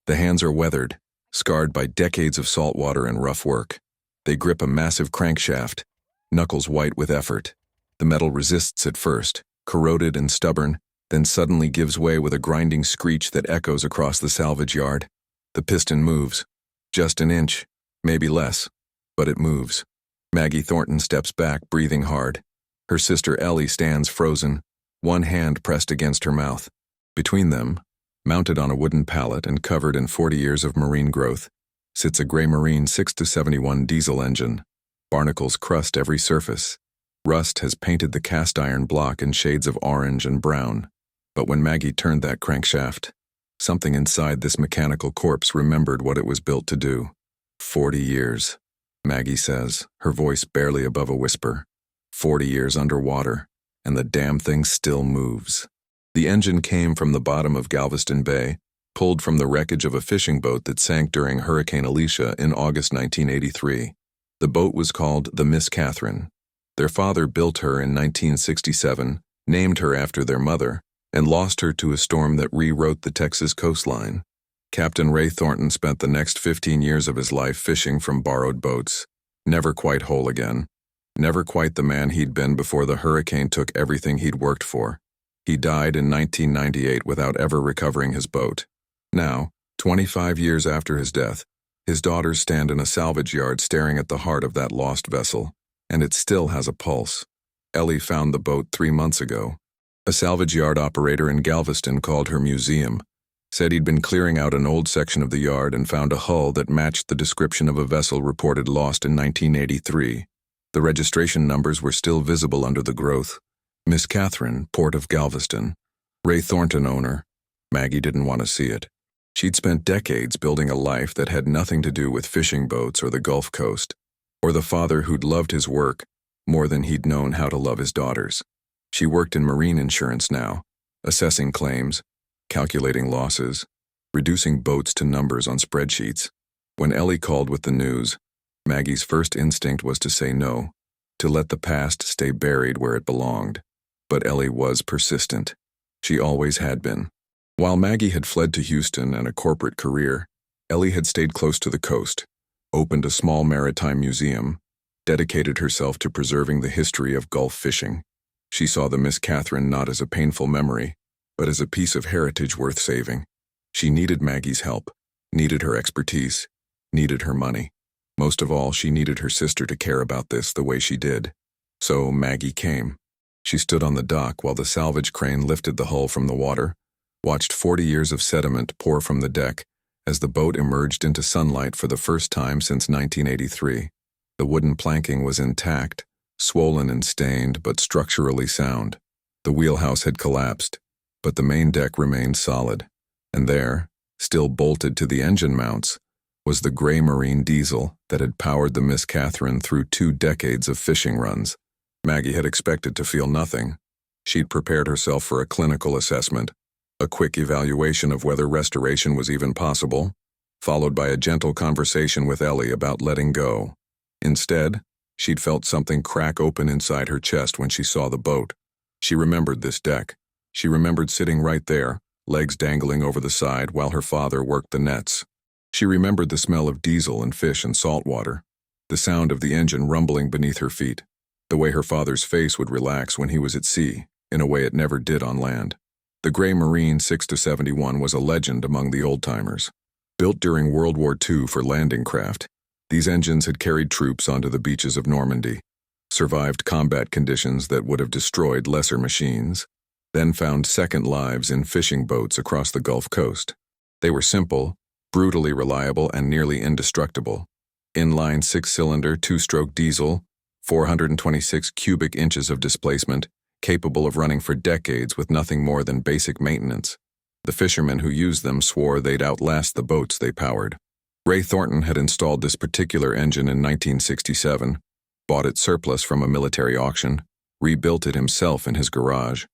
The hands are weathered, scarred by decades of salt water and rough work. They grip a massive crankshaft, knuckles white with effort. The metal resists at first, corroded and stubborn, then suddenly gives way with a grinding screech that echoes across the salvage yard. The piston moves. Just an inch, maybe less, but it moves. Maggie Thornton steps back, breathing hard. Her sister Ellie stands frozen, one hand pressed against her mouth. Between them, mounted on a wooden pallet and covered in 40 years of marine growth, sits a gray marine 6-71 diesel engine. Barnacles crust every surface. Rust has painted the cast iron block in shades of orange and brown. But when Maggie turned that crankshaft, something inside this mechanical corpse remembered what it was built to do. 40 years, Maggie says, her voice barely above a whisper. 40 years underwater, and the damn thing still moves. The engine came from the bottom of Galveston Bay, pulled from the wreckage of a fishing boat that sank during Hurricane Alicia in August 1983. The boat was called the Miss Catherine. Their father built her in 1967, named her after their mother, and lost her to a storm that rewrote the Texas coastline. Captain Ray Thornton spent the next 15 years of his life fishing from borrowed boats, never quite whole again, never quite the man he'd been before the hurricane took everything he'd worked for. He died in 1998 without ever recovering his boat. Now, 25 years after his death, his daughters stand in a salvage yard staring at the heart of that lost vessel, and it still has a pulse. Ellie found the boat 3 months ago. A salvage yard operator in Galveston called her museum, said he'd been clearing out an old section of the yard and found a hull that matched the description of a vessel reported lost in 1983. The registration numbers were still visible under the growth. Miss Catherine, Port of Galveston. Ray Thornton owner. Maggie didn't want to see it. She'd spent decades building a life that had nothing to do with fishing boats or the Gulf Coast, or the father who'd loved his work more than he'd known how to love his daughters. She worked in marine insurance now, assessing claims, calculating losses, reducing boats to numbers on spreadsheets. When Ellie called with the news, Maggie's first instinct was to say no, to let the past stay buried where it belonged. But Ellie was persistent. She always had been. While Maggie had fled to Houston and a corporate career, Ellie had stayed close to the coast, opened a small maritime museum, dedicated herself to preserving the history of Gulf fishing. She saw the Miss Catherine not as a painful memory, but as a piece of heritage worth saving. She needed Maggie's help, needed her expertise, needed her money. Most of all, she needed her sister to care about this the way she did. So Maggie came. She stood on the dock while the salvage crane lifted the hull from the water, watched 40 years of sediment pour from the deck as the boat emerged into sunlight for the first time since 1983. The wooden planking was intact, swollen and stained, but structurally sound. The wheelhouse had collapsed, but the main deck remained solid. And there, still bolted to the engine mounts, was the gray marine diesel that had powered the Miss Catherine through 2 decades of fishing runs. Maggie had expected to feel nothing. She'd prepared herself for a clinical assessment, a quick evaluation of whether restoration was even possible, followed by a gentle conversation with Ellie about letting go. Instead, she'd felt something crack open inside her chest when she saw the boat. She remembered this deck. She remembered sitting right there, legs dangling over the side while her father worked the nets. She remembered the smell of diesel and fish and salt water, the sound of the engine rumbling beneath her feet, the way her father's face would relax when he was at sea, in a way it never did on land. The gray Marine 6-71 was a legend among the old-timers. Built during World War II for landing craft, these engines had carried troops onto the beaches of Normandy, survived combat conditions that would have destroyed lesser machines, then found second lives in fishing boats across the Gulf Coast. They were simple, brutally reliable, and nearly indestructible. Inline 6-cylinder, 2-stroke diesel, 426 cubic inches of displacement, capable of running for decades with nothing more than basic maintenance. The fishermen who used them swore they'd outlast the boats they powered. Ray Thornton had installed this particular engine in 1967, bought it surplus from a military auction, rebuilt it himself in his garage.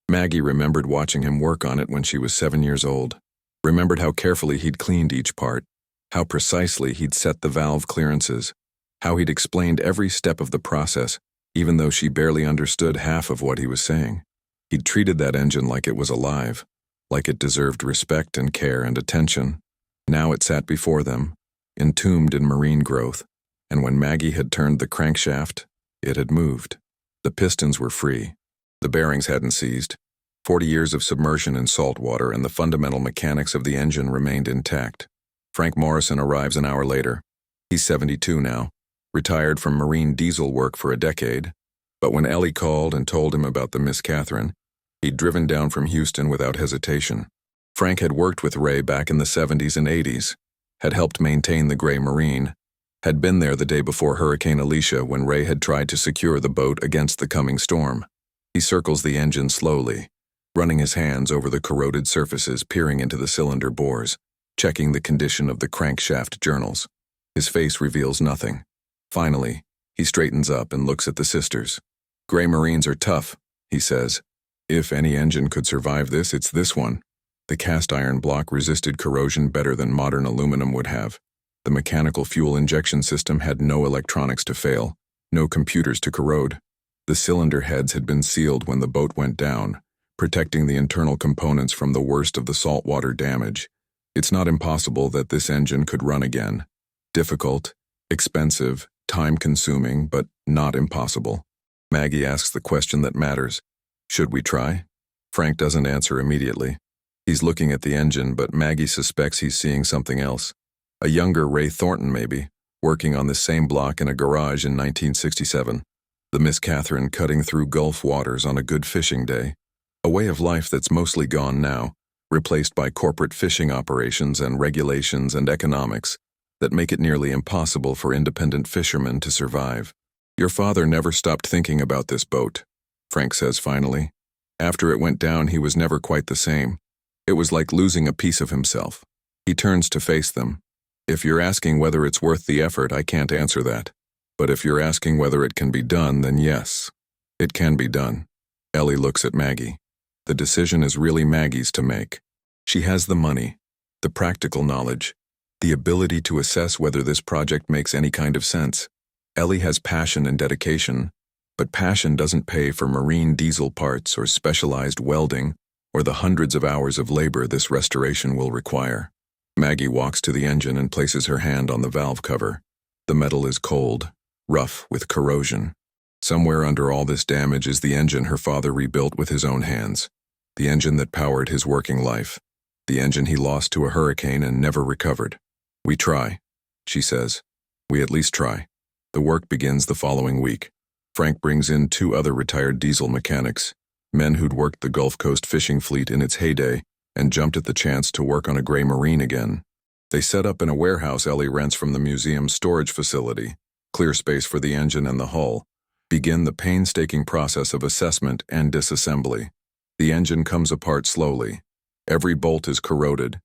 Maggie remembered watching him work on it when she was 7 years old, remembered how carefully he'd cleaned each part, how precisely he'd set the valve clearances, how he'd explained every step of the process, even though she barely understood half of what he was saying. He'd treated that engine like it was alive, like it deserved respect and care and attention. Now it sat before them, entombed in marine growth, and when Maggie had turned the crankshaft, it had moved. The pistons were free. The bearings hadn't seized. 40 years of submersion in salt water and the fundamental mechanics of the engine remained intact. Frank Morrison arrives an hour later. He's 72 now, retired from marine diesel work for a decade, but when Ellie called and told him about the Miss Catherine, he'd driven down from Houston without hesitation. Frank had worked with Ray back in the 70s and 80s, had helped maintain the Gray Marine, had been there the day before Hurricane Alicia when Ray had tried to secure the boat against the coming storm. He circles the engine slowly, running his hands over the corroded surfaces, peering into the cylinder bores, checking the condition of the crankshaft journals. His face reveals nothing. Finally, he straightens up and looks at the sisters. "Gray Marines are tough," he says. "If any engine could survive this, it's this one." The cast iron block resisted corrosion better than modern aluminum would have. The mechanical fuel injection system had no electronics to fail, no computers to corrode. The cylinder heads had been sealed when the boat went down, protecting the internal components from the worst of the saltwater damage. It's not impossible that this engine could run again. Difficult, expensive, time-consuming, but not impossible. Maggie asks the question that matters. Should we try? Frank doesn't answer immediately. He's looking at the engine, but Maggie suspects he's seeing something else. A younger Ray Thornton, maybe, working on this same block in a garage in 1967. The Miss Catherine cutting through Gulf waters on a good fishing day. A way of life that's mostly gone now, replaced by corporate fishing operations and regulations and economics that make it nearly impossible for independent fishermen to survive. "Your father never stopped thinking about this boat," Frank says finally. "After it went down, he was never quite the same. It was like losing a piece of himself." He turns to face them. "If you're asking whether it's worth the effort, I can't answer that. But if you're asking whether it can be done, then yes, it can be done." Ellie looks at Maggie. The decision is really Maggie's to make. She has the money, the practical knowledge, the ability to assess whether this project makes any kind of sense. Ellie has passion and dedication, but passion doesn't pay for marine diesel parts or specialized welding or the hundreds of hours of labor this restoration will require. Maggie walks to the engine and places her hand on the valve cover. The metal is cold, rough with corrosion. Somewhere under all this damage is the engine her father rebuilt with his own hands. The engine that powered his working life. The engine he lost to a hurricane and never recovered. "We try," she says. "We at least try." The work begins the following week. Frank brings in 2 other retired diesel mechanics, men who'd worked the Gulf Coast fishing fleet in its heyday and jumped at the chance to work on a Gray Marine again. They set up in a warehouse Ellie rents from the museum's storage facility, clear space for the engine and the hull, begin the painstaking process of assessment and disassembly. The engine comes apart slowly. Every bolt is corroded.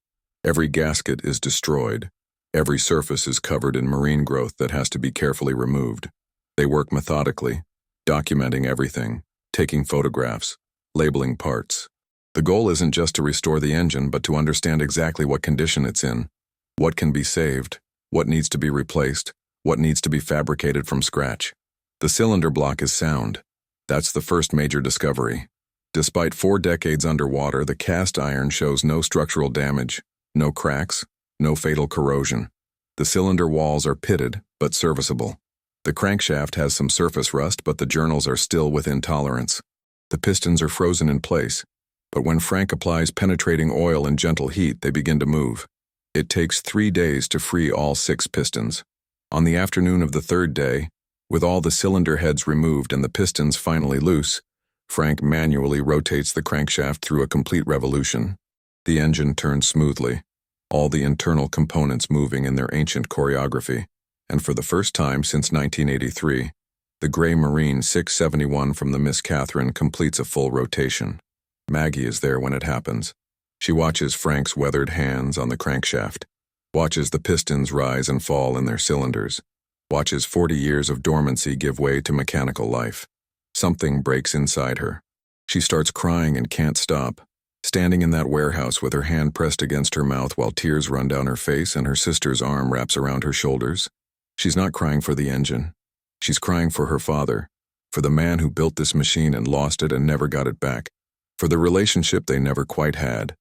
Every gasket is destroyed. Every surface is covered in marine growth that has to be carefully removed. They work methodically, documenting everything, taking photographs, labeling parts. The goal isn't just to restore the engine, but to understand exactly what condition it's in, what can be saved, what needs to be replaced, what needs to be fabricated from scratch. The cylinder block is sound. That's the first major discovery. Despite 4 decades underwater, the cast iron shows no structural damage, no cracks, no fatal corrosion. The cylinder walls are pitted, but serviceable. The crankshaft has some surface rust, but the journals are still within tolerance. The pistons are frozen in place, but when Frank applies penetrating oil and gentle heat, they begin to move. It takes 3 days to free all 6 pistons. On the afternoon of the 3rd day, with all the cylinder heads removed and the pistons finally loose, Frank manually rotates the crankshaft through a complete revolution. The engine turns smoothly, all the internal components moving in their ancient choreography, and for the first time since 1983, the Gray Marine 671 from the Miss Catherine completes a full rotation. Maggie is there when it happens. She watches Frank's weathered hands on the crankshaft, watches the pistons rise and fall in their cylinders, watches 40 years of dormancy give way to mechanical life. Something breaks inside her. She starts crying and can't stop, standing in that warehouse with her hand pressed against her mouth while tears run down her face and her sister's arm wraps around her shoulders. She's not crying for the engine. She's crying for her father, for the man who built this machine and lost it and never got it back, for the relationship they never quite had,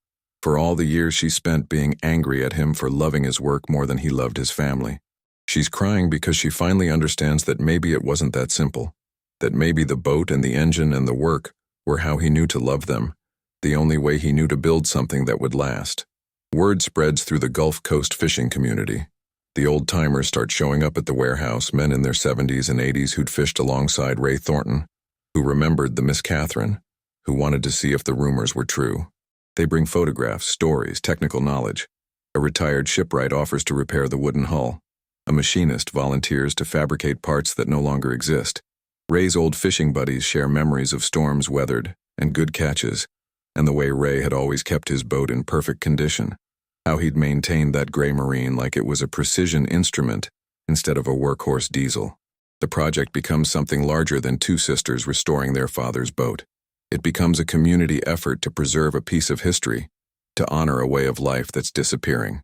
for all the years she spent being angry at him for loving his work more than he loved his family. She's crying because she finally understands that maybe it wasn't that simple, that maybe the boat and the engine and the work were how he knew to love them, the only way he knew to build something that would last. Word spreads through the Gulf Coast fishing community. The old-timers start showing up at the warehouse, men in their 70s and 80s who'd fished alongside Ray Thornton, who remembered the Miss Catherine, who wanted to see if the rumors were true. They bring photographs, stories, technical knowledge. A retired shipwright offers to repair the wooden hull. A machinist volunteers to fabricate parts that no longer exist. Ray's old fishing buddies share memories of storms weathered and good catches, and the way Ray had always kept his boat in perfect condition, how he'd maintained that gray marine like it was a precision instrument instead of a workhorse diesel. The project becomes something larger than two sisters restoring their father's boat. It becomes a community effort to preserve a piece of history, to honor a way of life that's disappearing.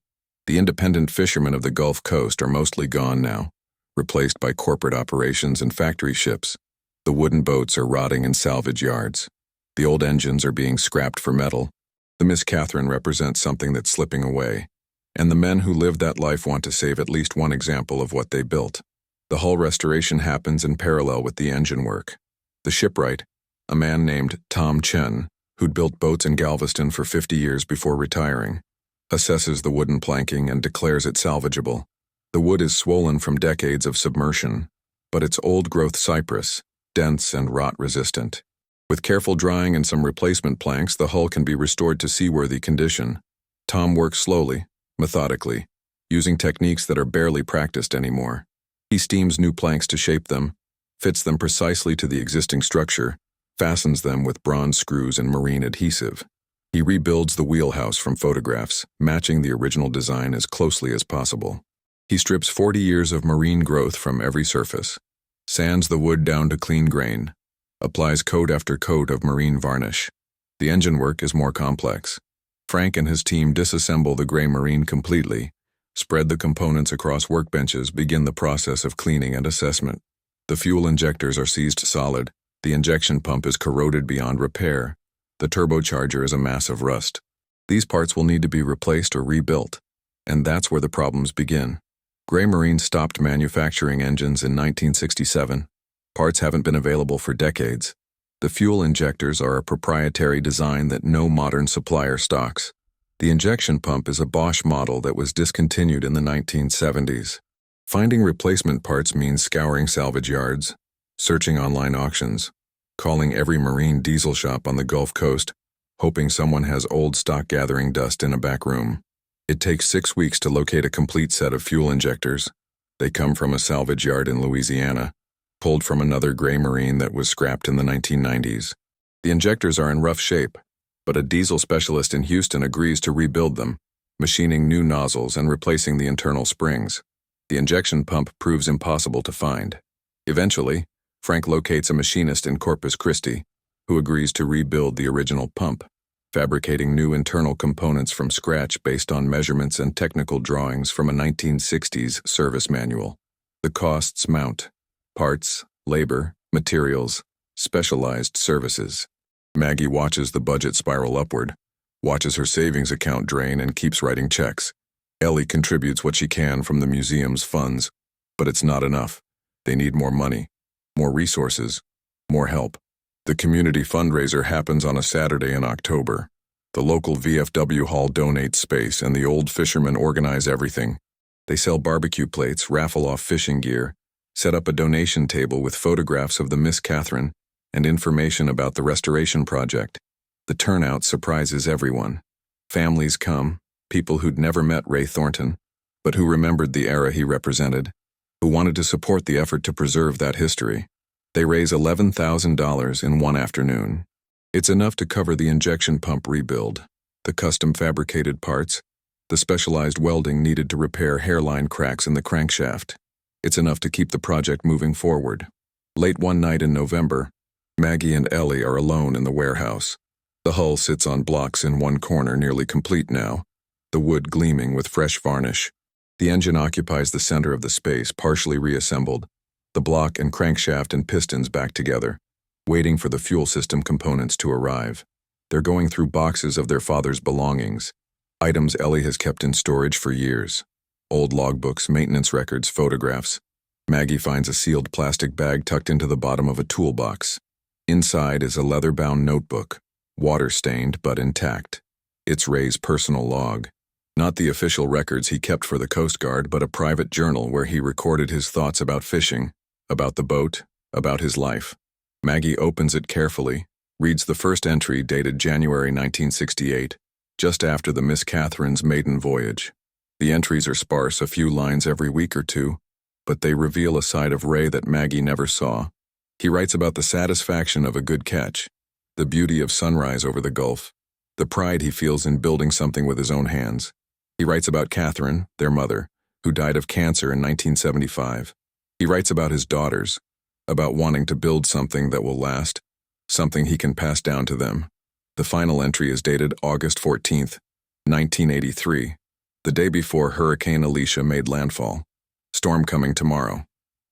The independent fishermen of the Gulf Coast are mostly gone now, replaced by corporate operations and factory ships. The wooden boats are rotting in salvage yards. The old engines are being scrapped for metal. The Miss Catherine represents something that's slipping away, and the men who lived that life want to save at least one example of what they built. The hull restoration happens in parallel with the engine work. The shipwright, a man named Tom Chen, who'd built boats in Galveston for 50 years before retiring, assesses the wooden planking and declares it salvageable. The wood is swollen from decades of submersion, but it's old-growth cypress, dense and rot-resistant. With careful drying and some replacement planks, the hull can be restored to seaworthy condition. Tom works slowly, methodically, using techniques that are barely practiced anymore. He steams new planks to shape them, fits them precisely to the existing structure, fastens them with bronze screws and marine adhesive. He rebuilds the wheelhouse from photographs, matching the original design as closely as possible. He strips 40 years of marine growth from every surface, sands the wood down to clean grain, applies coat after coat of marine varnish. The engine work is more complex. Frank and his team disassemble the gray marine completely, spread the components across workbenches, begin the process of cleaning and assessment. The fuel injectors are seized solid. The injection pump is corroded beyond repair. The turbocharger is a mass of rust. These parts will need to be replaced or rebuilt, and that's where the problems begin. Gray Marine stopped manufacturing engines in 1967. Parts haven't been available for decades. The fuel injectors are a proprietary design that no modern supplier stocks. The injection pump is a Bosch model that was discontinued in the 1970s. Finding replacement parts means scouring salvage yards, searching online auctions, calling every marine diesel shop on the Gulf Coast, hoping someone has old stock gathering dust in a back room. It takes 6 weeks to locate a complete set of fuel injectors. They come from a salvage yard in Louisiana, pulled from another gray marine that was scrapped in the 1990s. The injectors are in rough shape, but a diesel specialist in Houston agrees to rebuild them, machining new nozzles and replacing the internal springs. The injection pump proves impossible to find. Eventually, Frank locates a machinist in Corpus Christi who agrees to rebuild the original pump, fabricating new internal components from scratch based on measurements and technical drawings from a 1960s service manual. The costs mount: parts, labor, materials, specialized services. Maggie watches the budget spiral upward, watches her savings account drain, and keeps writing checks. Ellie contributes what she can from the museum's funds, but it's not enough. They need more money, more resources, more help. The community fundraiser happens on a Saturday in October. The local VFW hall donates space, and the old fishermen organize everything. They sell barbecue plates, raffle off fishing gear, set up a donation table with photographs of the Miss Catherine and information about the restoration project. The turnout surprises everyone. Families come, people who'd never met Ray Thornton, but who remembered the era he represented, who wanted to support the effort to preserve that history. They raise $11,000 in one afternoon. It's enough to cover the injection pump rebuild, the custom fabricated parts, the specialized welding needed to repair hairline cracks in the crankshaft. It's enough to keep the project moving forward. Late one night in November, Maggie and Ellie are alone in the warehouse. The hull sits on blocks in one corner, nearly complete now, the wood gleaming with fresh varnish. The engine occupies the center of the space, partially reassembled, the block and crankshaft and pistons back together, waiting for the fuel system components to arrive. They're going through boxes of their father's belongings, items Ellie has kept in storage for years. Old logbooks, maintenance records, photographs. Maggie finds a sealed plastic bag tucked into the bottom of a toolbox. Inside is a leather-bound notebook, water-stained but intact. It's Ray's personal log. Not the official records he kept for the Coast Guard, but a private journal where he recorded his thoughts about fishing, about the boat, about his life. Maggie opens it carefully, reads the first entry dated January 1968, just after the Miss Catherine's maiden voyage. The entries are sparse, a few lines every week or two, but they reveal a side of Ray that Maggie never saw. He writes about the satisfaction of a good catch, the beauty of sunrise over the Gulf, the pride he feels in building something with his own hands. He writes about Catherine, their mother, who died of cancer in 1975. He writes about his daughters, about wanting to build something that will last, something he can pass down to them. The final entry is dated August 14th, 1983, the day before Hurricane Alicia made landfall. Storm coming tomorrow.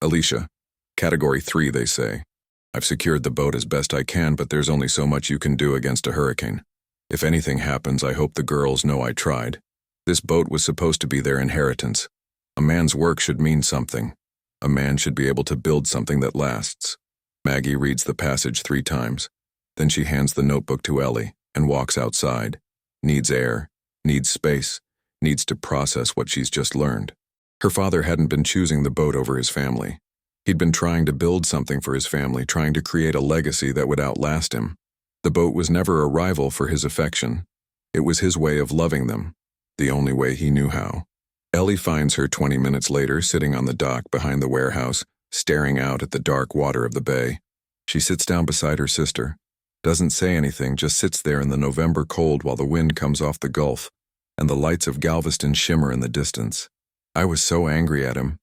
Alicia, Category 3, they say. I've secured the boat as best I can, but there's only so much you can do against a hurricane. If anything happens, I hope the girls know I tried. This boat was supposed to be their inheritance. A man's work should mean something. A man should be able to build something that lasts. Maggie reads the passage 3 times. Then she hands the notebook to Ellie and walks outside. Needs air, needs space, needs to process what she's just learned. Her father hadn't been choosing the boat over his family. He'd been trying to build something for his family, trying to create a legacy that would outlast him. The boat was never a rival for his affection. It was his way of loving them, the only way he knew how. Ellie finds her 20 minutes later sitting on the dock behind the warehouse, staring out at the dark water of the bay. She sits down beside her sister, doesn't say anything, just sits there in the November cold while the wind comes off the Gulf, and the lights of Galveston shimmer in the distance. I was so angry at him,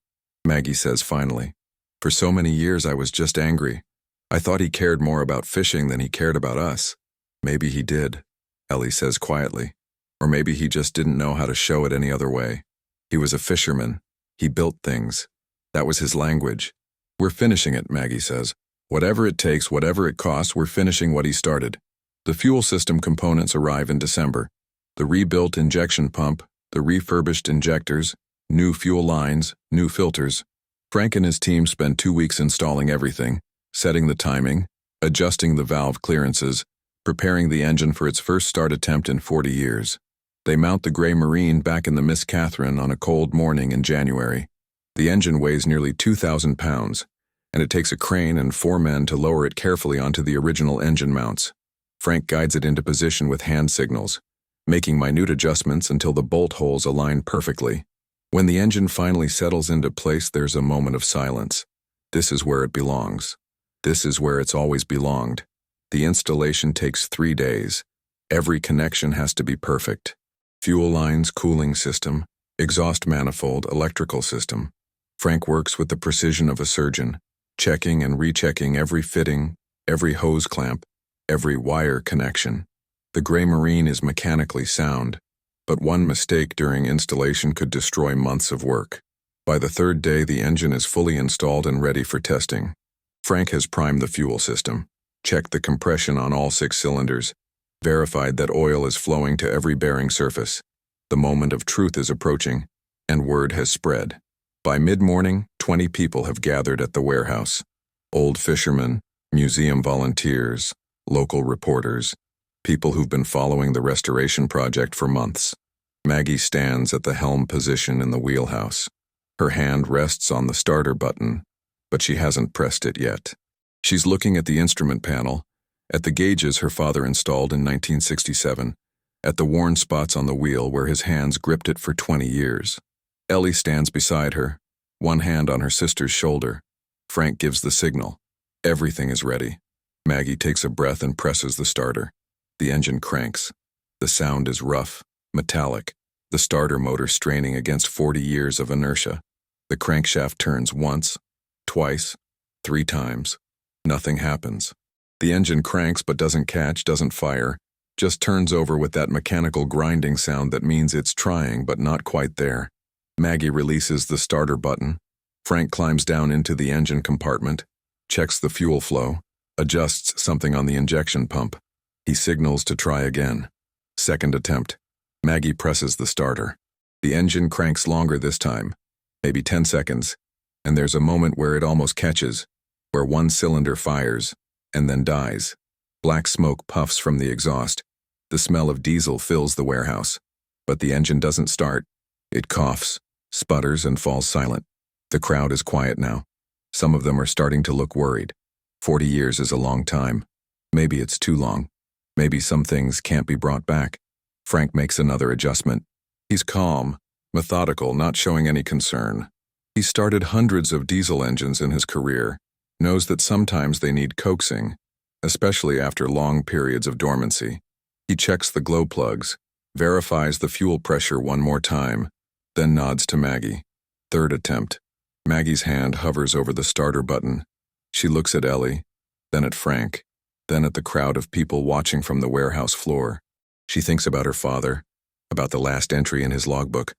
Maggie says finally. For so many years I was just angry. I thought he cared more about fishing than he cared about us. Maybe he did, Ellie says quietly. Or maybe he just didn't know how to show it any other way. He was a fisherman. He built things. That was his language. We're finishing it, Maggie says. Whatever it takes, whatever it costs, we're finishing what he started. The fuel system components arrive in December. The rebuilt injection pump, the refurbished injectors, new fuel lines, new filters. Frank and his team spend 2 weeks installing everything, setting the timing, adjusting the valve clearances, preparing the engine for its first start attempt in 40 years. They mount the Gray Marine back in the Miss Catherine on a cold morning in January. The engine weighs nearly 2,000 pounds, and it takes a crane and 4 men to lower it carefully onto the original engine mounts. Frank guides it into position with hand signals, making minute adjustments until the bolt holes align perfectly. When the engine finally settles into place, there's a moment of silence. This is where it belongs. This is where it's always belonged. The installation takes 3 days. Every connection has to be perfect. Fuel lines, cooling system, exhaust manifold, electrical system. Frank works with the precision of a surgeon, checking and rechecking every fitting, every hose clamp, every wire connection. The Gray Marine is mechanically sound, but one mistake during installation could destroy months of work. By the 3rd day, the engine is fully installed and ready for testing. Frank has primed the fuel system, checked the compression on all 6 cylinders, verified that oil is flowing to every bearing surface. The moment of truth is approaching, and word has spread. By mid-morning, 20 people have gathered at the warehouse. Old fishermen, museum volunteers, local reporters, people who've been following the restoration project for months. Maggie stands at the helm position in the wheelhouse. Her hand rests on the starter button, but she hasn't pressed it yet. She's looking at the instrument panel, at the gauges her father installed in 1967, at the worn spots on the wheel where his hands gripped it for 20 years. Ellie stands beside her, one hand on her sister's shoulder. Frank gives the signal. Everything is ready. Maggie takes a breath and presses the starter. The engine cranks. The sound is rough, metallic, the starter motor straining against 40 years of inertia. The crankshaft turns once, twice, 3 times. Nothing happens. The engine cranks but doesn't catch, doesn't fire, just turns over with that mechanical grinding sound that means it's trying but not quite there. Maggie releases the starter button. Frank climbs down into the engine compartment, checks the fuel flow, adjusts something on the injection pump. He signals to try again. Second attempt. Maggie presses the starter. The engine cranks longer this time, maybe 10 seconds, and there's a moment where it almost catches, where one cylinder fires, and then dies. Black smoke puffs from the exhaust. The smell of diesel fills the warehouse. But the engine doesn't start. It coughs, sputters, and falls silent. The crowd is quiet now. Some of them are starting to look worried. 40 years is a long time. Maybe it's too long. Maybe some things can't be brought back. Frank makes another adjustment. He's calm, methodical, not showing any concern. He started hundreds of diesel engines in his career, knows that sometimes they need coaxing, especially after long periods of dormancy. He checks the glow plugs, verifies the fuel pressure one more time, then nods to Maggie. Third attempt. Maggie's hand hovers over the starter button. She looks at Ellie, then at Frank, then at the crowd of people watching from the warehouse floor. She thinks about her father, about the last entry in his logbook,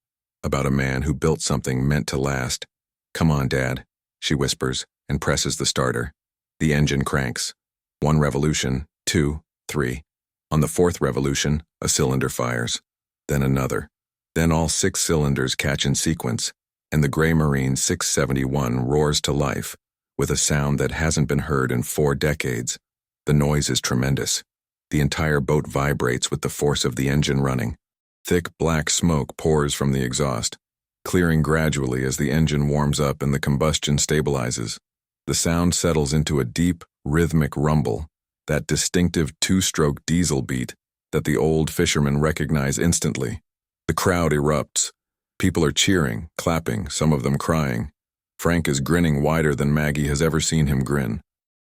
about a man who built something meant to last. "Come on, Dad," she whispers and presses the starter. The engine cranks. 1 revolution, 2, 3. On the 4th revolution, a cylinder fires. Then another. Then all 6 cylinders catch in sequence, and the Gray Marine 671 roars to life with a sound that hasn't been heard in 4 decades. The noise is tremendous. The entire boat vibrates with the force of the engine running. Thick black smoke pours from the exhaust, clearing gradually as the engine warms up and the combustion stabilizes. The sound settles into a deep, rhythmic rumble, that distinctive 2-stroke diesel beat that the old fishermen recognize instantly. The crowd erupts. People are cheering, clapping, some of them crying. Frank is grinning wider than Maggie has ever seen him grin.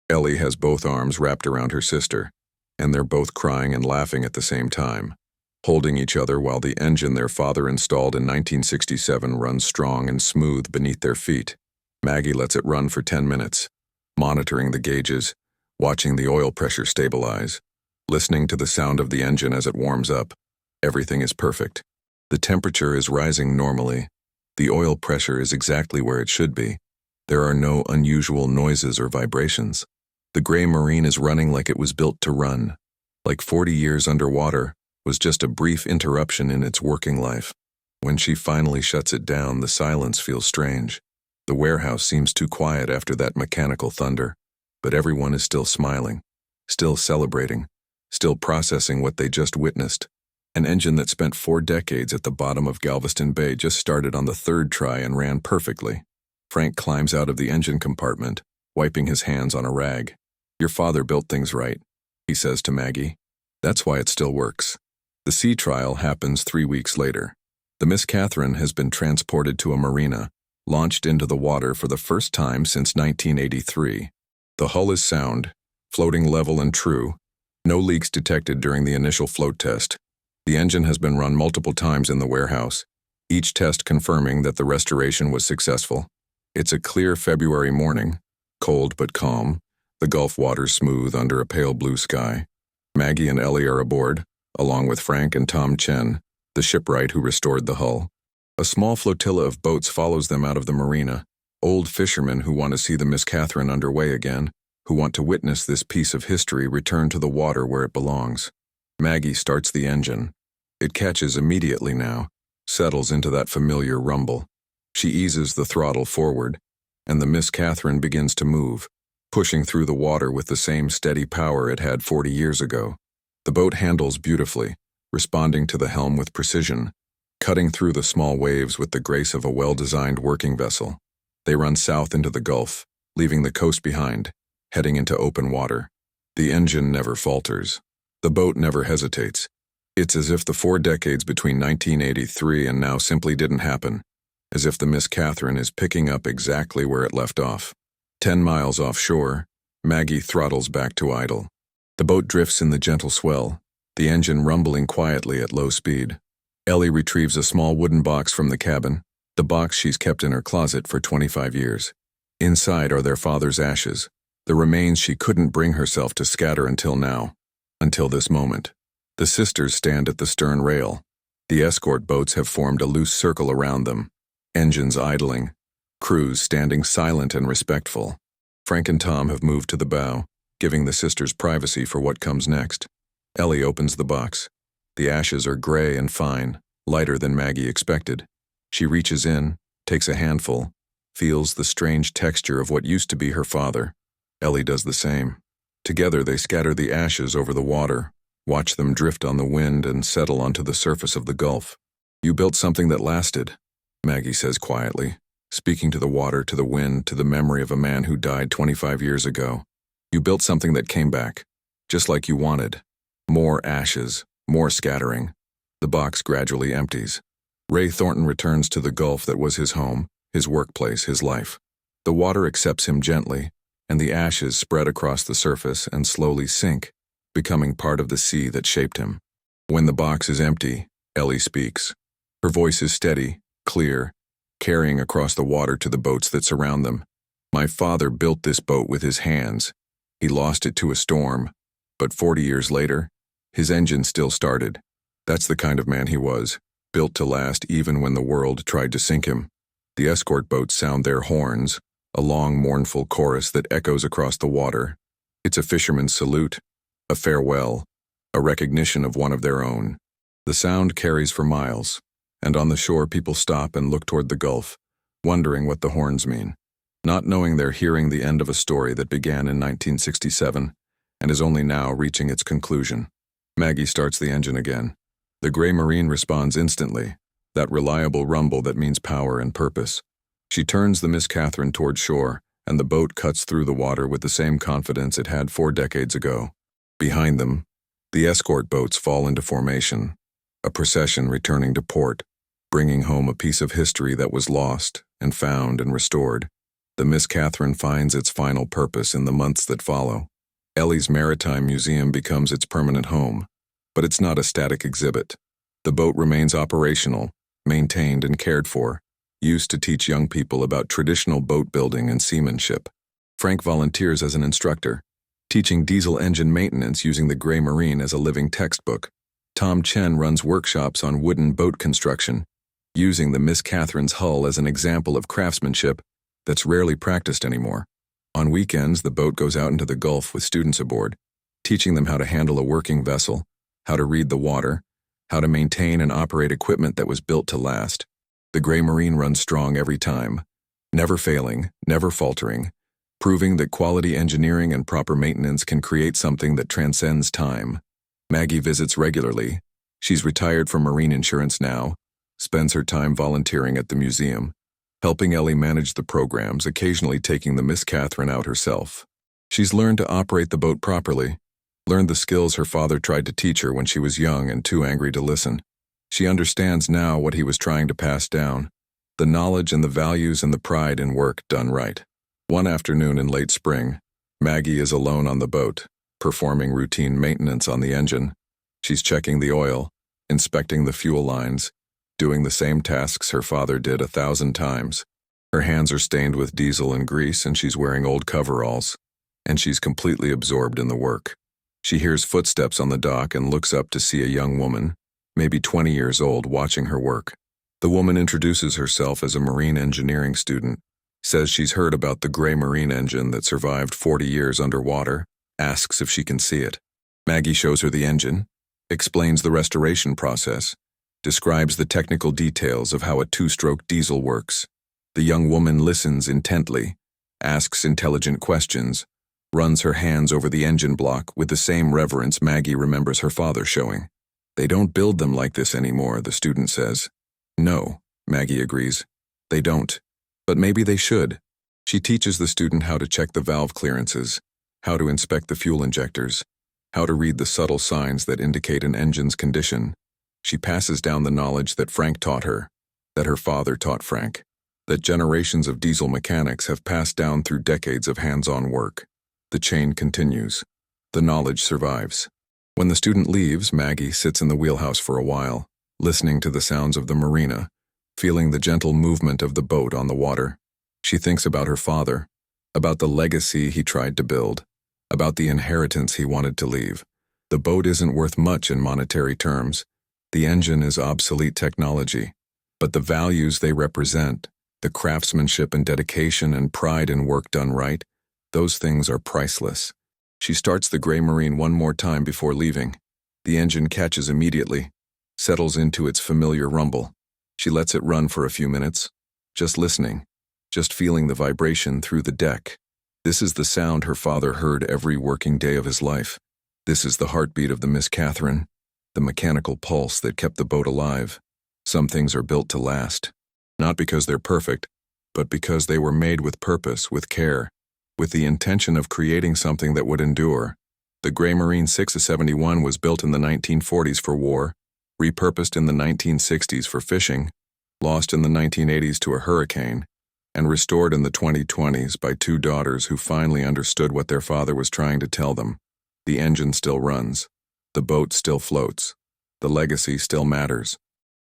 Ellie has both arms wrapped around her sister, and they're both crying and laughing at the same time, holding each other while the engine their father installed in 1967 runs strong and smooth beneath their feet. Maggie lets it run for 10 minutes, monitoring the gauges, watching the oil pressure stabilize, listening to the sound of the engine as it warms up. Everything is perfect. The temperature is rising normally. The oil pressure is exactly where it should be. There are no unusual noises or vibrations. The Gray Marine is running like it was built to run, like 40 years underwater was just a brief interruption in its working life. When she finally shuts it down, the silence feels strange. The warehouse seems too quiet after that mechanical thunder, but everyone is still smiling, still celebrating, still processing what they just witnessed. An engine that spent 4 decades at the bottom of Galveston Bay just started on the 3rd try and ran perfectly. Frank climbs out of the engine compartment, wiping his hands on a rag. "Your father built things right," he says to Maggie. "That's why it still works." The sea trial happens 3 weeks later. The Miss Catherine has been transported to a marina, launched into the water for the first time since 1983. The hull is sound, floating level and true. No leaks detected during the initial float test. The engine has been run multiple times in the warehouse, each test confirming that the restoration was successful. It's a clear February morning, cold but calm, the Gulf waters smooth under a pale blue sky. Maggie and Ellie are aboard, along with Frank and Tom Chen, the shipwright who restored the hull. A small flotilla of boats follows them out of the marina, old fishermen who want to see the Miss Catherine underway again, who want to witness this piece of history return to the water where it belongs. Maggie starts the engine. It catches immediately now, settles into that familiar rumble. She eases the throttle forward, and the Miss Catherine begins to move, pushing through the water with the same steady power it had 40 years ago. The boat handles beautifully, responding to the helm with precision, cutting through the small waves with the grace of a well-designed working vessel. They run south into the Gulf, leaving the coast behind, heading into open water. The engine never falters. The boat never hesitates. It's as if the 4 decades between 1983 and now simply didn't happen, as if the Miss Catherine is picking up exactly where it left off. 10 miles offshore, Maggie throttles back to idle. The boat drifts in the gentle swell, the engine rumbling quietly at low speed. Ellie retrieves a small wooden box from the cabin, the box she's kept in her closet for 25 years. Inside are their father's ashes, the remains she couldn't bring herself to scatter until now, until this moment. The sisters stand at the stern rail. The escort boats have formed a loose circle around them, engines idling, crews standing silent and respectful. Frank and Tom have moved to the bow, giving the sisters privacy for what comes next. Ellie opens the box. The ashes are gray and fine, lighter than Maggie expected. She reaches in, takes a handful, feels the strange texture of what used to be her father. Ellie does the same. Together they scatter the ashes over the water, watch them drift on the wind and settle onto the surface of the Gulf. "You built something that lasted," Maggie says quietly, speaking to the water, to the wind, to the memory of a man who died 25 years ago. "You built something that came back, just like you wanted. More ashes, more scattering." The box gradually empties. Ray Thornton returns to the Gulf that was his home, his workplace, his life. The water accepts him gently, and the ashes spread across the surface and slowly sink, becoming part of the sea that shaped him. When the box is empty, Ellie speaks. Her voice is steady, clear, carrying across the water to the boats that surround them. "My father built this boat with his hands. He lost it to a storm, but 40 years later, his engine still started. That's the kind of man he was, built to last even when the world tried to sink him." The escort boats sound their horns, a long, mournful chorus that echoes across the water. It's a fisherman's salute, a farewell, a recognition of one of their own. The sound carries for miles, and on the shore people stop and look toward the Gulf, wondering what the horns mean, not knowing they're hearing the end of a story that began in 1967 and is only now reaching its conclusion. Maggie starts the engine again. The gray marine responds instantly, that reliable rumble that means power and purpose. She turns the Miss Catherine toward shore, and the boat cuts through the water with the same confidence it had 4 decades ago. Behind them, the escort boats fall into formation, a procession returning to port, bringing home a piece of history that was lost and found and restored. The Miss Catherine finds its final purpose in the months that follow. Ellie's Maritime Museum becomes its permanent home, but it's not a static exhibit. The boat remains operational, maintained and cared for, used to teach young people about traditional boat building and seamanship. Frank volunteers as an instructor, teaching diesel engine maintenance using the Gray Marine as a living textbook. Tom Chen runs workshops on wooden boat construction, using the Miss Catherine's hull as an example of craftsmanship that's rarely practiced anymore. On weekends, the boat goes out into the Gulf with students aboard, teaching them how to handle a working vessel, how to read the water, how to maintain and operate equipment that was built to last. The Gray Marine runs strong every time, never failing, never faltering, proving that quality engineering and proper maintenance can create something that transcends time. Maggie visits regularly. She's retired from marine insurance now, spends her time volunteering at the museum, helping Ellie manage the programs, occasionally taking the Miss Catherine out herself. She's learned to operate the boat properly, learned the skills her father tried to teach her when she was young and too angry to listen. She understands now what he was trying to pass down, the knowledge and the values and the pride in work done right. One afternoon in late spring, Maggie is alone on the boat, performing routine maintenance on the engine. She's checking the oil, inspecting the fuel lines, doing the same tasks her father did 1,000 times. Her hands are stained with diesel and grease, and she's wearing old coveralls, and she's completely absorbed in the work. She hears footsteps on the dock and looks up to see a young woman, maybe 20 years old, watching her work. The woman introduces herself as a marine engineering student, says she's heard about the Gray Marine engine that survived 40 years underwater, asks if she can see it. Maggie shows her the engine, explains the restoration process, describes the technical details of how a 2-stroke diesel works. The young woman listens intently, asks intelligent questions, runs her hands over the engine block with the same reverence Maggie remembers her father showing. "They don't build them like this anymore," the student says. "No," Maggie agrees. "They don't. But maybe they should." She teaches the student how to check the valve clearances, how to inspect the fuel injectors, how to read the subtle signs that indicate an engine's condition. She passes down the knowledge that Frank taught her, that her father taught Frank, that generations of diesel mechanics have passed down through decades of hands-on work. The chain continues. The knowledge survives. When the student leaves, Maggie sits in the wheelhouse for a while, listening to the sounds of the marina, feeling the gentle movement of the boat on the water. She thinks about her father, about the legacy he tried to build, about the inheritance he wanted to leave. The boat isn't worth much in monetary terms. The engine is obsolete technology. But the values they represent, the craftsmanship and dedication and pride in work done right, those things are priceless. She starts the Gray Marine one more time before leaving. The engine catches immediately, settles into its familiar rumble. She lets it run for a few minutes, just listening, just feeling the vibration through the deck. This is the sound her father heard every working day of his life. This is the heartbeat of the Miss Catherine, the mechanical pulse that kept the boat alive. Some things are built to last, not because they're perfect, but because they were made with purpose, with care, with the intention of creating something that would endure. The Gray Marine 671 was built in the 1940s for war, repurposed in the 1960s for fishing, lost in the 1980s to a hurricane, and restored in the 2020s by two daughters who finally understood what their father was trying to tell them. The engine still runs. The boat still floats. The legacy still matters.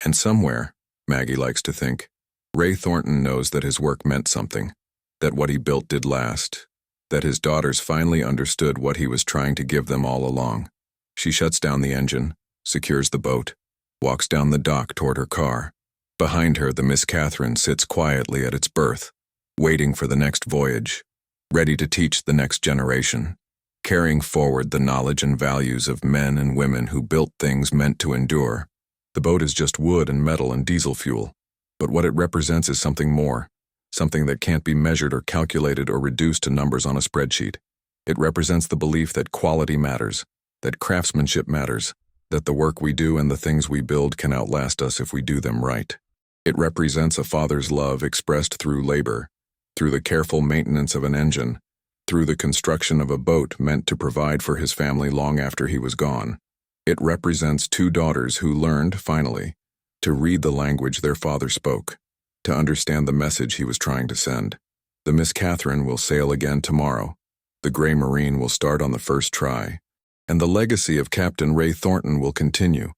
And somewhere, Maggie likes to think, Ray Thornton knows that his work meant something, that what he built did last, that his daughters finally understood what he was trying to give them all along. She shuts down the engine, secures the boat, walks down the dock toward her car. Behind her, the Miss Catherine sits quietly at its berth, waiting for the next voyage, ready to teach the next generation, carrying forward the knowledge and values of men and women who built things meant to endure. The boat is just wood and metal and diesel fuel, but what it represents is something more, something that can't be measured or calculated or reduced to numbers on a spreadsheet. It represents the belief that quality matters, that craftsmanship matters, that the work we do and the things we build can outlast us if we do them right. It represents a father's love expressed through labor, through the careful maintenance of an engine, through the construction of a boat meant to provide for his family long after he was gone. It represents two daughters who learned, finally, to read the language their father spoke, to understand the message he was trying to send. The Miss Catherine will sail again tomorrow. The Gray Marine will start on the first try. And the legacy of Captain Ray Thornton will continue,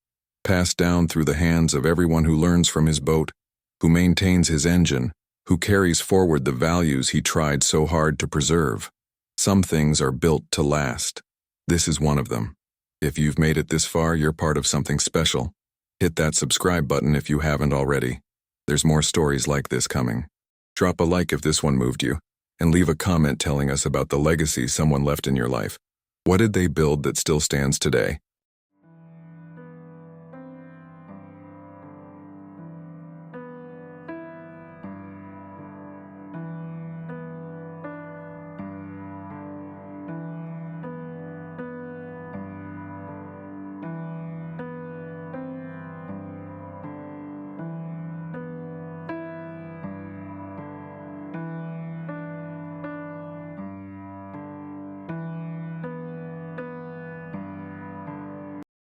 passed down through the hands of everyone who learns from his boat, who maintains his engine, who carries forward the values he tried so hard to preserve. Some things are built to last. This is one of them. If you've made it this far, you're part of something special. Hit that subscribe button if you haven't already. There's more stories like this coming. Drop a like if this one moved you, and leave a comment telling us about the legacy someone left in your life. What did they build that still stands today?